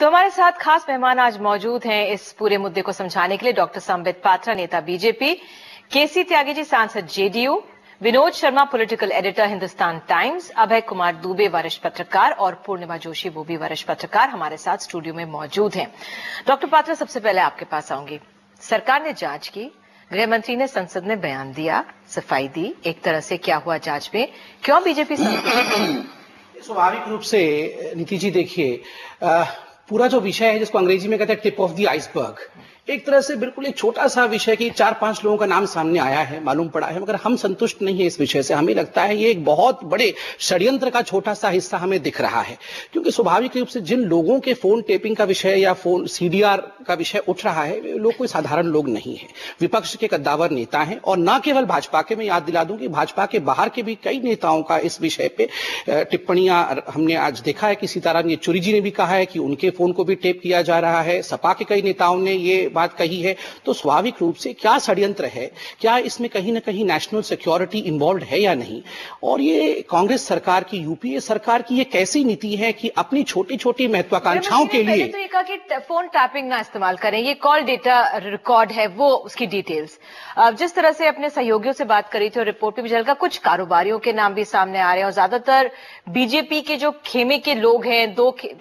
तो हमारे साथ खास मेहमान आज मौजूद हैं इस पूरे मुद्दे को समझाने के लिए। डॉक्टर संबित पात्रा, नेता बीजेपी, केसी त्यागी जी, सांसद JDU, Vinod Sharma, political editor Hindustan Times, Abhay Kumar Dubey, वरिष्ठ पत्रकार, और पूर्णिमा जोशी, वो भी वरिष्ठ पत्रकार, हमारे साथ स्टूडियो में मौजूद हैं। डॉक्टर पात्रा, सबसे पहले आपके पास आऊंगी। सरकार ने जांच की, गृह मंत्री ने संसद में बयान दिया, सफाई दी, एक तरह से क्या हुआ जांच में, क्यों बीजेपी स्वाभाविक रूप से नीति जी, देखिए, पूरा जो विषय है जिसको अंग्रेजी में कहते हैं टिप ऑफ द आइसबर्ग, एक तरह से बिल्कुल एक छोटा सा विषय कि 4-5 लोगों का नाम सामने आया है, मालूम पड़ा है, मगर हम संतुष्ट नहीं है इस विषय से। हमें लगता है ये एक बहुत बड़े षड्यंत्र का छोटा सा हिस्सा हमें दिख रहा है, क्योंकि स्वाभाविक रूप से जिन लोगों के फोन टेपिंग का विषय या फोन सीडीआर का विषय उठ रहा है, वे लोग कोई साधारण लोग नहीं है, विपक्ष के कद्दावर नेता हैं। और न केवल भाजपा के, मैं याद दिला दूं कि भाजपा के बाहर के भी कई नेताओं का इस विषय पे टिप्पणियां हमने आज देखा है कि सीताराम येचुरी जी ने भी कहा है कि उनके फोन को भी टेप किया जा रहा है, सपा के कई नेताओं ने ये बात कही है। तो स्वाभाविक रूप से क्या षड्यंत्र है, क्या इसमें कहीं ना कहीं नेशनल सिक्योरिटी इन्वॉल्व है या नहीं, और ये कांग्रेस सरकार की, यूपीए सरकार की ये कैसी नीति है कि अपनी छोटी छोटी महत्वाकांक्षाओं के लिए तो ये कहा कि फोन टैपिंग ना इस्तेमाल करें, ये कॉल डेटा रिकॉर्ड है वो उसकी डिटेल्स, जिस तरह से अपने सहयोगियों से बात करी थी और रिपोर्ट में भी चल, कुछ कारोबारियों के नाम भी सामने आ रहे हैं और ज्यादातर बीजेपी के जो खेमे के लोग हैं,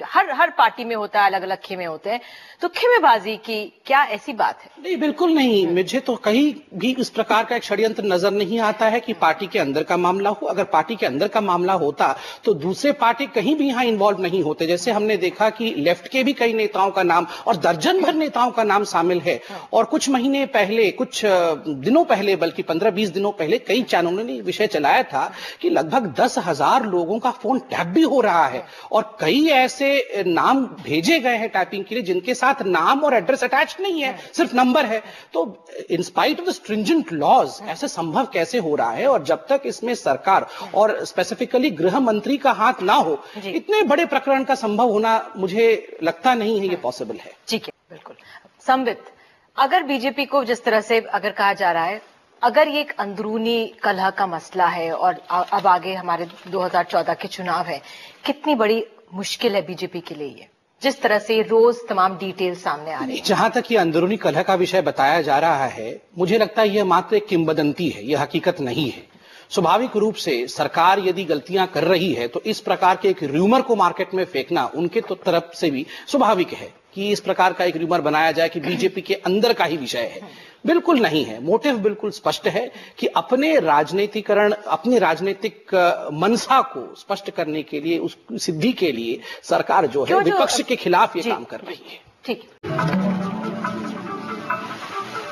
हर पार्टी में होता है, अलग अलग खेमे होते हैं, तो खेमेबाजी की क्या ऐसी बात है? नहीं, बिल्कुल नहीं। मुझे तो कहीं भी इस प्रकार का एक षड्यंत्र नजर नहीं आता है कि पार्टी के अंदर का मामला हो। अगर पार्टी के अंदर का मामला होता तो दूसरे पार्टी कहीं भी यहां इन्वॉल्व नहीं होते। जैसे हमने देखा कि लेफ्ट के भी कई नेताओं का नाम और दर्जन भर नेताओं का नाम शामिल है, और कुछ महीने पहले, कुछ दिनों पहले, बल्कि 15-20 दिनों पहले कई चैनलों ने विषय चलाया था कि लगभग 10,000 लोगों का फोन टैप भी हो रहा है, और कई ऐसे नाम भेजे गए हैं टैपिंग के लिए जिनके साथ नाम और एड्रेस अटैच नहीं है, सिर्फ नंबर है। तो in spite of the stringent laws ऐसे संभव कैसे हो रहा है? और जब तक इसमें सरकार और स्पेसिफिकली गृह मंत्री का हाथ ना हो, इतने बड़े प्रकरण का संभव होना मुझे लगता नहीं है ये पॉसिबल है। ठीक है, बिल्कुल। संबित, अगर बीजेपी को जिस तरह से अगर कहा जा रहा है, अगर ये एक अंदरूनी कलह का मसला है और अब आगे हमारे 2014 के चुनाव है, कितनी बड़ी मुश्किल है बीजेपी के लिए ये, जिस तरह से रोज तमाम डिटेल सामने आ रही है? जहां तक ये अंदरूनी कलह का विषय बताया जा रहा है, मुझे लगता है यह मात्र एक किंवदंती है, यह हकीकत नहीं है। स्वाभाविक रूप से सरकार यदि गलतियां कर रही है तो इस प्रकार के एक र्यूमर को मार्केट में फेंकना उनके तो तरफ से भी स्वाभाविक है कि इस प्रकार का एक र्यूमर बनाया जाए कि बीजेपी के अंदर का ही विषय है। बिल्कुल नहीं है। मोटिव बिल्कुल स्पष्ट है कि अपने राजनीतिकरण, अपनी राजनीतिक मनसा को स्पष्ट करने के लिए, उस सिद्धि के लिए सरकार जो है विपक्ष के खिलाफ ये काम कर रही है। ठीक।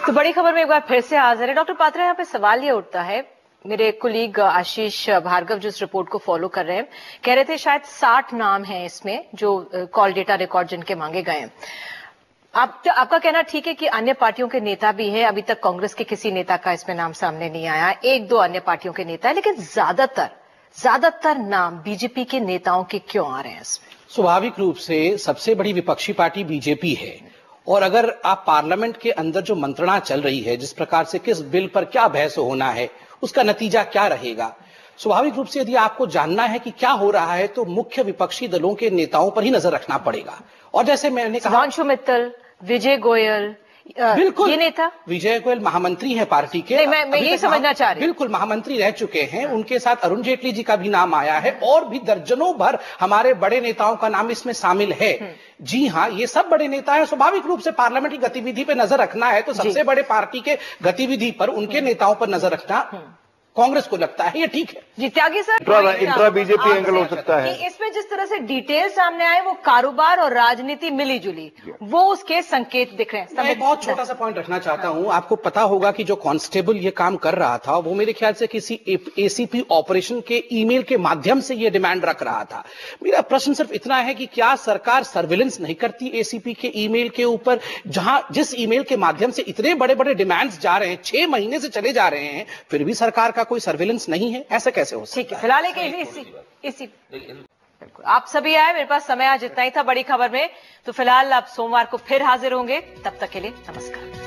तो बड़ी खबर में एक बार फिर से हाजिर है डॉक्टर पात्रा। यहाँ पे सवाल ये उठता है, मेरे कुलीग आशीष भार्गव जो इस रिपोर्ट को फॉलो कर रहे हैं, कह रहे थे शायद 60 नाम हैं इसमें जो कॉल डेटा रिकॉर्ड जिनके मांगे गए हैं। आपका कहना ठीक है कि अन्य पार्टियों के नेता भी हैं, अभी तक कांग्रेस के किसी नेता का इसमें नाम सामने नहीं आया, 1-2 अन्य पार्टियों के नेता है, लेकिन ज्यादातर नाम बीजेपी के नेताओं के क्यों आ रहे हैं इसमें? स्वाभाविक रूप से सबसे बड़ी विपक्षी पार्टी बीजेपी है, और अगर आप पार्लियामेंट के अंदर जो मंत्रणा चल रही है, जिस प्रकार से किस बिल पर क्या बहस होना है, उसका नतीजा क्या रहेगा, स्वाभाविक रूप से यदि आपको जानना है कि क्या हो रहा है तो मुख्य विपक्षी दलों के नेताओं पर ही नजर रखना पड़ेगा। और जैसे मैंने कहा, सुधांशु मित्तल, विजय गोयल, बिल्कुल ये नेता, विजय गोयल महामंत्री है पार्टी के। मैं ये समझना चाह रही हूं। बिल्कुल महामंत्री रह चुके हैं, उनके साथ अरुण जेटली जी का भी नाम आया है, और भी दर्जनों भर हमारे बड़े नेताओं का नाम इसमें शामिल है। जी हां, ये सब बड़े नेता हैं। स्वाभाविक रूप से पार्लियामेंट की गतिविधि पर नजर रखना है तो सबसे बड़े पार्टी के गतिविधि पर, उनके नेताओं पर नजर रखना कांग्रेस को लगता है ये ठीक है। जी त्यागी सर, इंट्रा बीजेपी एंगल हो सकता है इसमें जिस तरह से डिटेल सामने आए, वो कारोबार और राजनीति मिली जुली, वो उसके संकेत दिख रहे हैं। मैं बहुत छोटा सा पॉइंट रखना चाहता हूं। आपको पता होगा कि जो कांस्टेबल ये काम कर रहा था, वो मेरे ख्याल से किसी एसीपी ऑपरेशन के ईमेल के माध्यम से ये डिमांड रख रहा था। मेरा प्रश्न सिर्फ इतना है कि क्या सरकार सर्विलेंस नहीं करती एसीपी के ईमेल के ऊपर, जिस ईमेल के माध्यम से इतने बड़े बड़े डिमांड्स जा रहे हैं, 6 महीने से चले जा रहे हैं, फिर भी सरकार का कोई सर्विलेंस नहीं है? ऐसा कैसे हो सकता है? ठीक है, फिलहाल इसी बिल्कुल आप सभी आए, मेरे पास समय आज इतना ही था बड़ी खबर में। तो फिलहाल आप सोमवार को फिर हाजिर होंगे, तब तक के लिए नमस्कार।